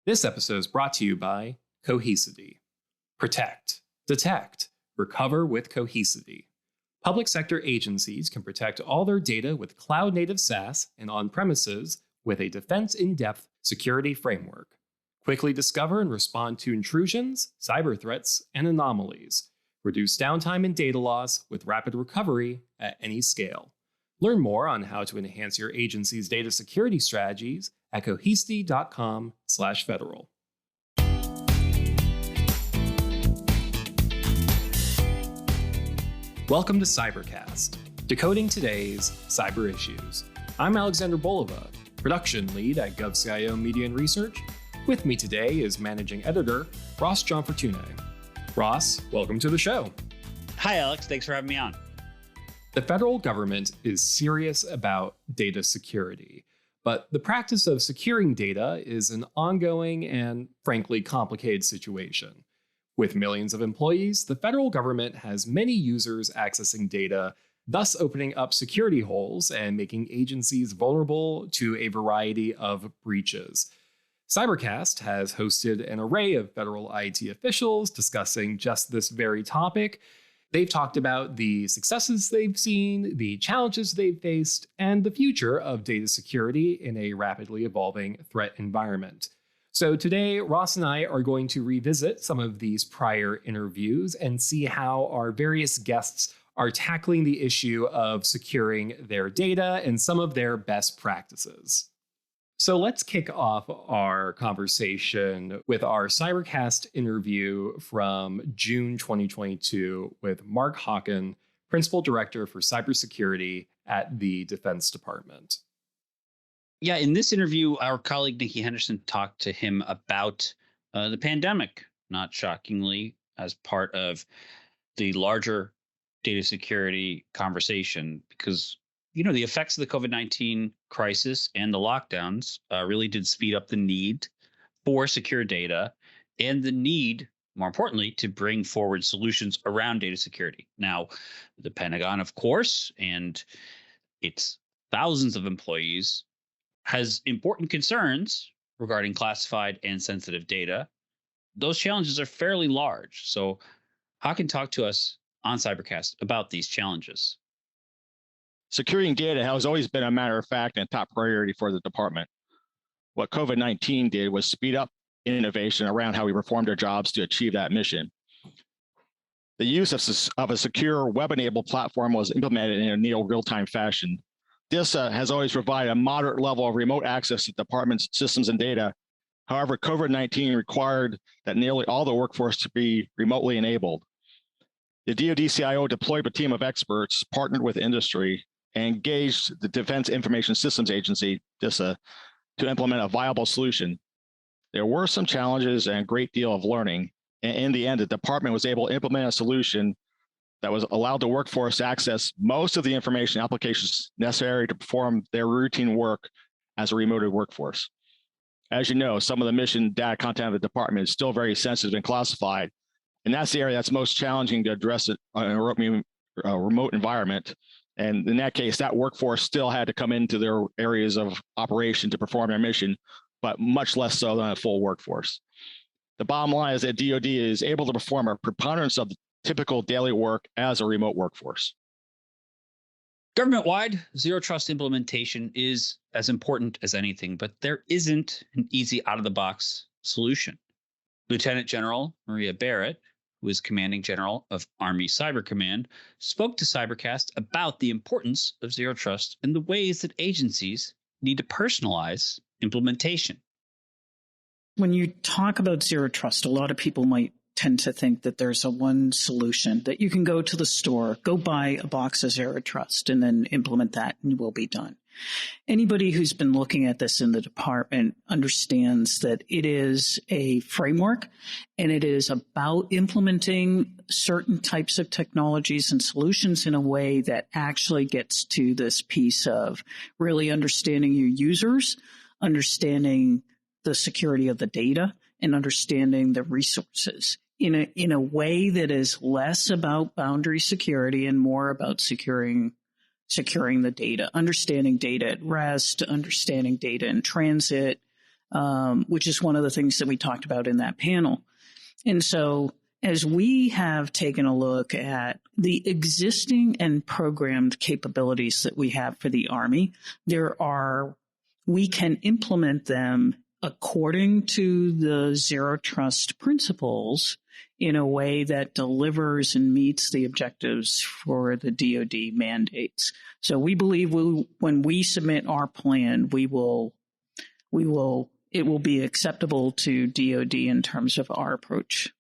This episode is brought to you by Cohesity. Protect, detect, recover with Cohesity. Public sector agencies can protect all their data with cloud-native SaaS and on-premises with a defense-in-depth security framework. Quickly discover and respond to intrusions, cyber threats, and anomalies. Reduce downtime and data loss with rapid recovery at any scale. Learn more on how to enhance your agency's data security strategies at cohesity.com/federal. Welcome to Cybercast, decoding today's cyber issues. I'm Alexander Bolova, production lead at GovCIO Media and Research. With me today is managing editor Ross Gianfortune. Ross, welcome to the show. Hi, Alex. Thanks for having me on. The federal government is serious about data security, but the practice of securing data is an ongoing and, frankly, complicated situation. With millions of employees, the federal government has many users accessing data, thus opening up security holes and making agencies vulnerable to a variety of breaches. Cybercast has hosted an array of federal IT officials discussing just this very topic. They've talked about the successes they've seen, the challenges they've faced, and the future of data security in a rapidly evolving threat environment. So today, Ross and I are going to revisit some of these prior interviews and see how our various guests are tackling the issue of securing their data and some of their best practices. So let's kick off our conversation with our Cybercast interview from June 2022 with Mark Hawken, Principal Director for Cybersecurity at the Defense Department. Yeah, in this interview, our colleague Nikki Henderson talked to him about the pandemic, not shockingly, as part of the larger data security conversation, because the effects of the COVID-19 crisis and the lockdowns really did speed up the need for secure data and the need, more importantly, to bring forward solutions around data security. Now, the Pentagon, of course, and its thousands of employees has important concerns regarding classified and sensitive data. Those challenges are fairly large. So Hawken talked to us on Cybercast about these challenges. Securing data has always been a matter of fact and top priority for the department. What COVID-19 did was speed up innovation around how we performed our jobs to achieve that mission. The use of a secure web-enabled platform was implemented in a near real-time fashion. This has always provided a moderate level of remote access to the department's systems and data. However, COVID-19 required that nearly all the workforce to be remotely enabled. The DoD CIO deployed a team of experts, partnered with industry, and engaged the Defense Information Systems Agency, DISA, to implement a viable solution. There were some challenges and a great deal of learning. And in the end, the department was able to implement a solution that was allowed the workforce to access most of the information applications necessary to perform their routine work as a remote workforce. As you know, some of the mission data content of the department is still very sensitive and classified, and that's the area that's most challenging to address it in a remote environment. And in that case, that workforce still had to come into their areas of operation to perform their mission, but much less so than a full workforce. The bottom line is that DoD is able to perform a preponderance of the typical daily work as a remote workforce. Government-wide, zero trust implementation is as important as anything, but there isn't an easy out-of-the-box solution. Lieutenant General Maria Barrett, who is Commanding General of Army Cyber Command, spoke to Cybercast about the importance of zero trust and the ways that agencies need to personalize implementation. When you talk about zero trust, a lot of people might tend to think that there's a one solution, that you can go to the store, go buy a box of zero trust, and then implement that and we'll be done. Anybody who's been looking at this in the department understands that it is a framework and it is about implementing certain types of technologies and solutions in a way that actually gets to this piece of really understanding your users, understanding the security of the data, and understanding the resources in a way that is less about boundary security and more about securing the data, understanding data at rest, understanding data in transit, which is one of the things that we talked about in that panel. And so as we have taken a look at the existing and programmed capabilities that we have for the Army, we can implement them according to the zero trust principles in a way that delivers and meets the objectives for the DoD mandates. So we believe when we submit our plan, it will be acceptable to DoD in terms of our approach.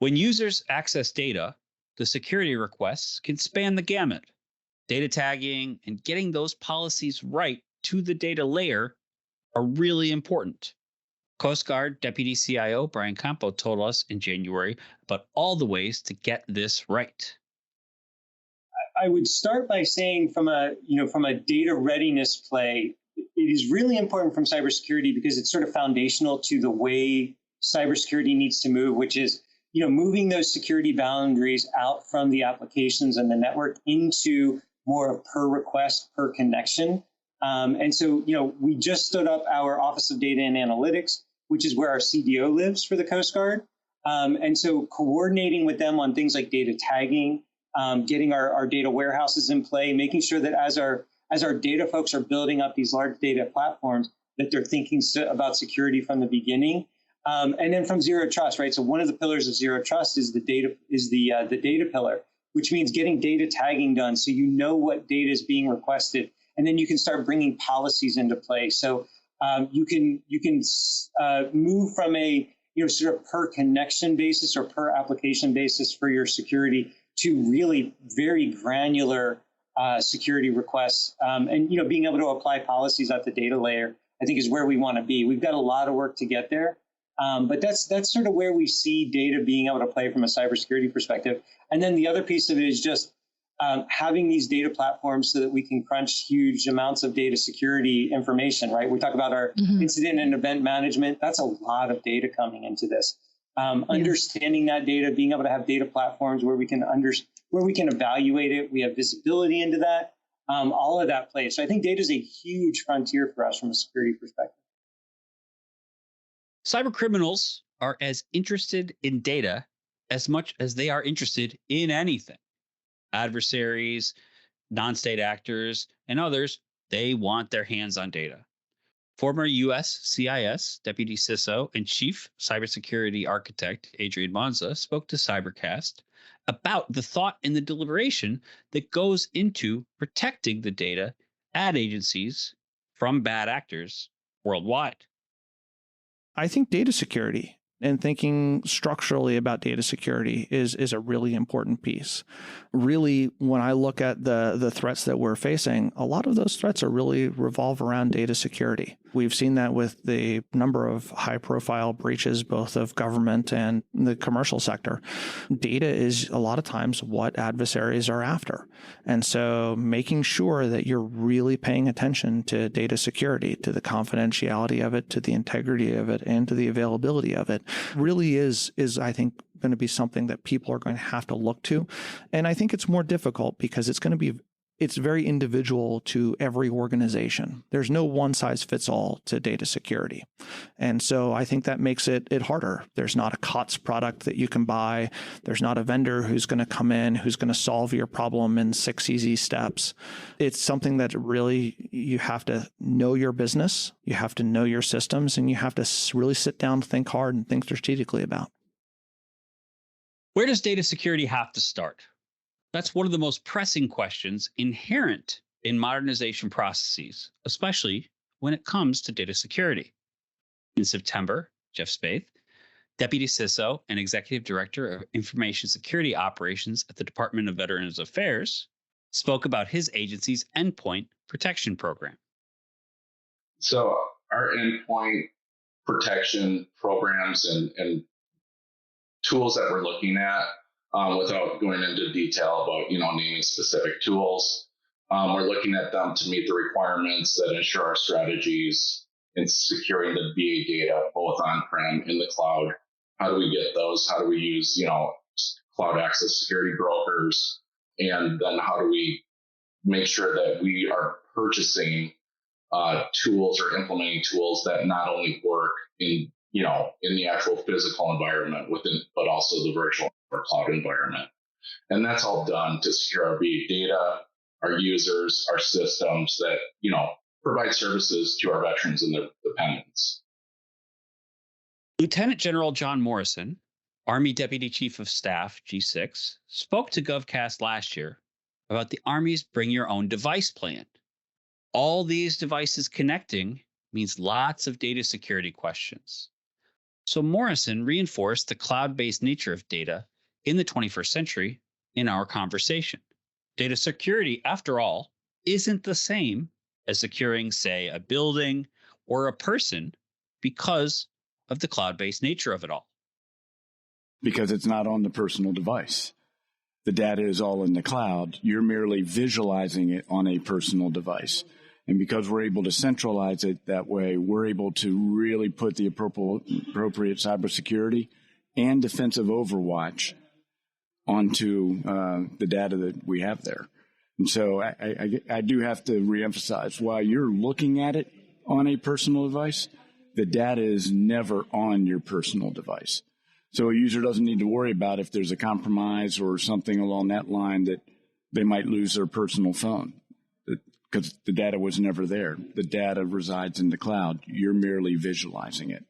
When users access data, the security requests can span the gamut. Data tagging and getting those policies right to the data layer are really important. Coast Guard Deputy CIO Brian Campo told us in January about all the ways to get this right. I would start by saying from a data readiness play, it is really important from cybersecurity because it's sort of foundational to the way cybersecurity needs to move, which is moving those security boundaries out from the applications and the network into more of per request, per connection. And so, we just stood up our Office of Data and Analytics, which is where our CDO lives for the Coast Guard. And so coordinating with them on things like data tagging, getting our data warehouses in play, making sure that as our data folks are building up these large data platforms, that they're thinking about security from the beginning. And then from zero trust, right? So one of the pillars of zero trust is the data pillar, which means getting data tagging done so you know what data is being requested, and then you can start bringing policies into play. So you can move from a sort of per connection basis or per application basis for your security to really very granular security requests, and being able to apply policies at the data layer, I think, is where we want to be. We've got a lot of work to get there. But that's sort of where we see data being able to play from a cybersecurity perspective. And then the other piece of it is just having these data platforms so that we can crunch huge amounts of data security information, right? We talk about our incident and event management. That's a lot of data coming into this. Understanding that data, being able to have data platforms where we can evaluate it. We have visibility into that. All of that plays. So I think data is a huge frontier for us from a security perspective. Cyber criminals are as interested in data as much as they are interested in anything. Adversaries, non-state actors, and others, they want their hands on data. Former U.S. CIS Deputy CISO and Chief Cybersecurity Architect Adrian Monza spoke to Cybercast about the thought and the deliberation that goes into protecting the data at agencies from bad actors worldwide. I think data security and thinking structurally about data security is a really important piece. Really, when I look at the threats that we're facing, a lot of those threats are really revolve around data security. We've seen that with the number of high-profile breaches, both of government and the commercial sector. Data is a lot of times what adversaries are after. And so making sure that you're really paying attention to data security, to the confidentiality of it, to the integrity of it, and to the availability of it really is I think, going to be something that people are going to have to look to. And I think it's more difficult because it's very individual to every organization. There's no one size fits all to data security. And so I think that makes it harder. There's not a COTS product that you can buy. There's not a vendor who's going to come in, who's going to solve your problem in 6 easy steps. It's something that really you have to know your business, you have to know your systems, and you have to really sit down, think hard, and think strategically about. Where does data security have to start? That's one of the most pressing questions inherent in modernization processes, especially when it comes to data security. In September, Jeff Spaeth, Deputy CISO and Executive Director of Information Security Operations at the Department of Veterans Affairs, spoke about his agency's endpoint protection program. So our endpoint protection programs and tools that we're looking at, without going into detail about naming specific tools, we're looking at them to meet the requirements that ensure our strategies in securing the VA data, both on-prem in the cloud. How do we get those? How do we use cloud access security brokers? And then how do we make sure that we are purchasing tools or implementing tools that not only work in the actual physical environment but also the virtual or cloud environment. And that's all done to secure our data, our users, our systems that, provide services to our veterans and their dependents. Lieutenant General John Morrison, Army Deputy Chief of Staff, G6, spoke to GovCast last year about the Army's Bring Your Own Device plan. All these devices connecting means lots of data security questions. So Morrison reinforced the cloud-based nature of data in the 21st century in our conversation. Data security, after all, isn't the same as securing, say, a building or a person because of the cloud-based nature of it all. Because it's not on the personal device. The data is all in the cloud. You're merely visualizing it on a personal device. And because we're able to centralize it that way, we're able to really put the appropriate cybersecurity and defensive overwatch onto the data that we have there. And so I do have to reemphasize, while you're looking at it on a personal device, the data is never on your personal device. So a user doesn't need to worry about if there's a compromise or something along that line that they might lose their personal phone because the data was never there. The data resides in the cloud. You're merely visualizing it.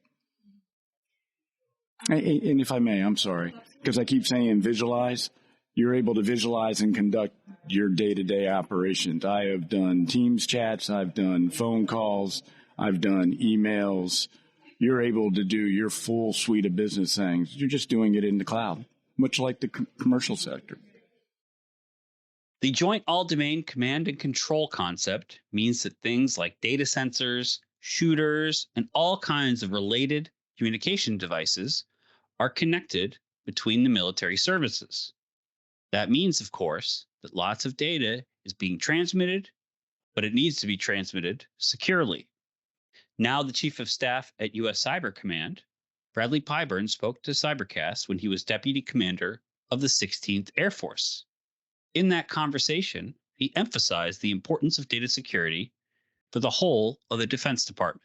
And if I may, I'm sorry, because I keep saying visualize. You're able to visualize and conduct your day-to-day operations. I have done Teams chats. I've done phone calls. I've done emails. You're able to do your full suite of business things. You're just doing it in the cloud, much like the commercial sector. The joint all-domain command and control concept means that things like data sensors, shooters, and all kinds of related communication devices are connected between the military services. That means, of course, that lots of data is being transmitted, but it needs to be transmitted securely. Now the Chief of Staff at U.S. Cyber Command, Bradley Pyburn, spoke to Cybercast when he was Deputy Commander of the 16th Air Force. In that conversation, he emphasized the importance of data security for the whole of the Defense Department.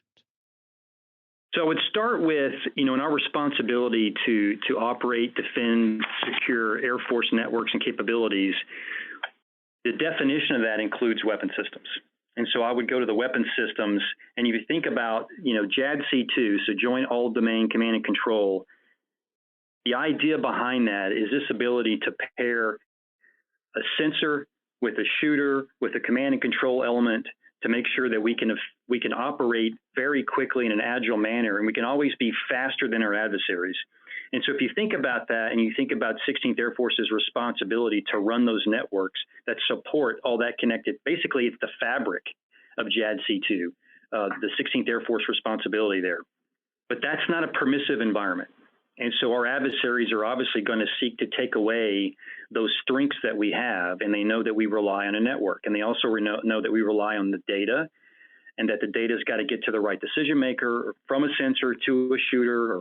So I would start with, in our responsibility to operate, defend, secure Air Force networks and capabilities, the definition of that includes weapon systems. And so I would go to the weapon systems, and if you think about, JADC2, so Joint All-Domain Command and Control, the idea behind that is this ability to pair a sensor with a shooter, with a command and control element to make sure that we can operate very quickly in an agile manner, and we can always be faster than our adversaries. And so if you think about that and you think about 16th Air Force's responsibility to run those networks that support all that connected, basically it's the fabric of JADC2, the 16th Air Force responsibility there. But that's not a permissive environment. And so our adversaries are obviously going to seek to take away those strengths that we have, and they know that we rely on a network. And they also know that we rely on the data, and that the data's got to get to the right decision maker, from a sensor to a shooter, or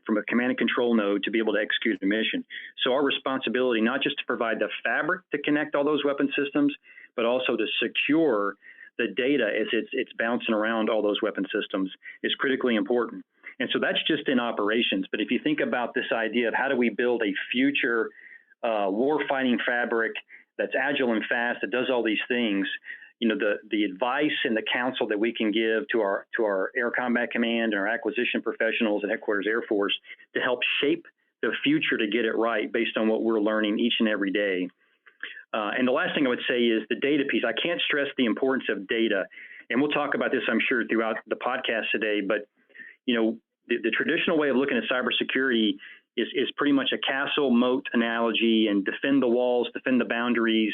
from a command and control node to be able to execute a mission. So our responsibility, not just to provide the fabric to connect all those weapon systems, but also to secure the data as it's bouncing around all those weapon systems, is critically important. And so that's just in operations. But if you think about this idea of how do we build a future war-fighting fabric that's agile and fast, that does all these things, the advice and the counsel that we can give to our Air Combat Command and our acquisition professionals at Headquarters Air Force to help shape the future to get it right based on what we're learning each and every day. And the last thing I would say is the data piece. I can't stress the importance of data. And we'll talk about this, I'm sure, throughout the podcast today. But, the traditional way of looking at cybersecurity is pretty much a castle moat analogy, and defend the walls, defend the boundaries.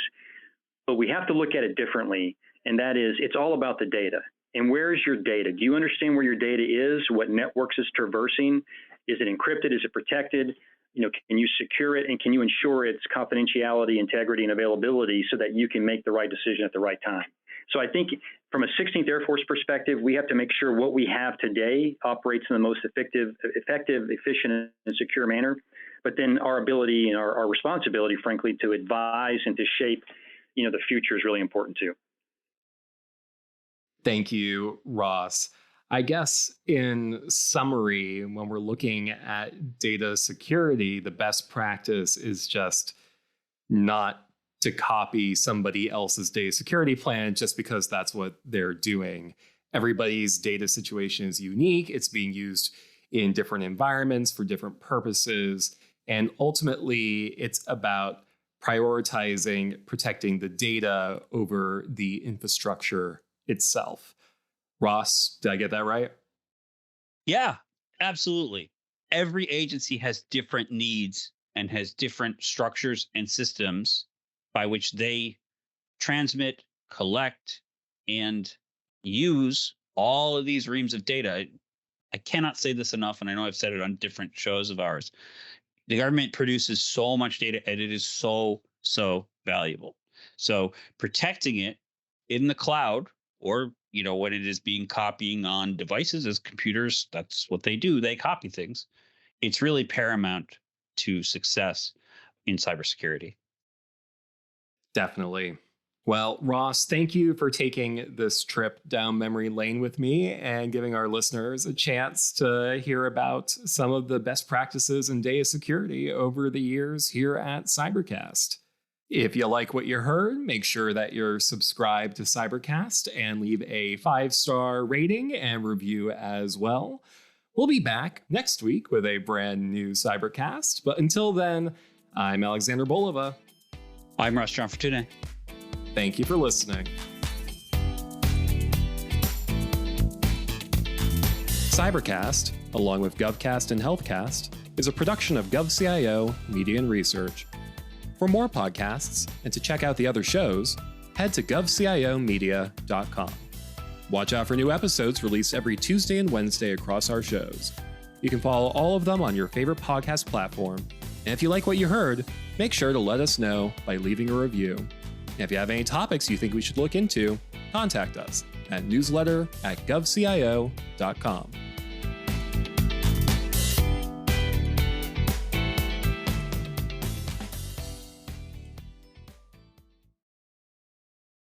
But we have to look at it differently, and that is it's all about the data. And where is your data? Do you understand where your data is, what networks it's traversing? Is it encrypted? Is it protected? Can you secure it, and can you ensure its confidentiality, integrity, and availability so that you can make the right decision at the right time? So I think from a 16th Air Force perspective, we have to make sure what we have today operates in the most effective, efficient, and secure manner. But then our ability and our responsibility, frankly, to advise and to shape, the future is really important too. Thank you, Ross. I guess in summary, when we're looking at data security, the best practice is just not to copy somebody else's data security plan just because that's what they're doing. Everybody's data situation is unique. It's being used in different environments for different purposes. And ultimately, it's about prioritizing protecting the data over the infrastructure itself. Ross, did I get that right? Yeah, absolutely. Every agency has different needs and has different structures and systems by which they transmit, collect, and use all of these reams of data. I cannot say this enough, and I know I've said it on different shows of ours. The government produces so much data, and it is so valuable. So protecting it in the cloud, or when it is being copying on devices as computers, that's what they do. They copy things. It's really paramount to success in cybersecurity. Definitely. Well, Ross, thank you for taking this trip down memory lane with me and giving our listeners a chance to hear about some of the best practices in data security over the years here at Cybercast. If you like what you heard, make sure that you're subscribed to Cybercast and leave a 5-star rating and review as well. We'll be back next week with a brand new Cybercast, but until then, I'm Alexander Bolova. I'm Ross John Fortune. Thank you for listening. Cybercast, along with GovCast and HealthCast, is a production of GovCIO Media and Research. For more podcasts and to check out the other shows, head to govciomedia.com. Watch out for new episodes released every Tuesday and Wednesday across our shows. You can follow all of them on your favorite podcast platform. And if you like what you heard, make sure to let us know by leaving a review. And if you have any topics you think we should look into, contact us at newsletter@govcio.com.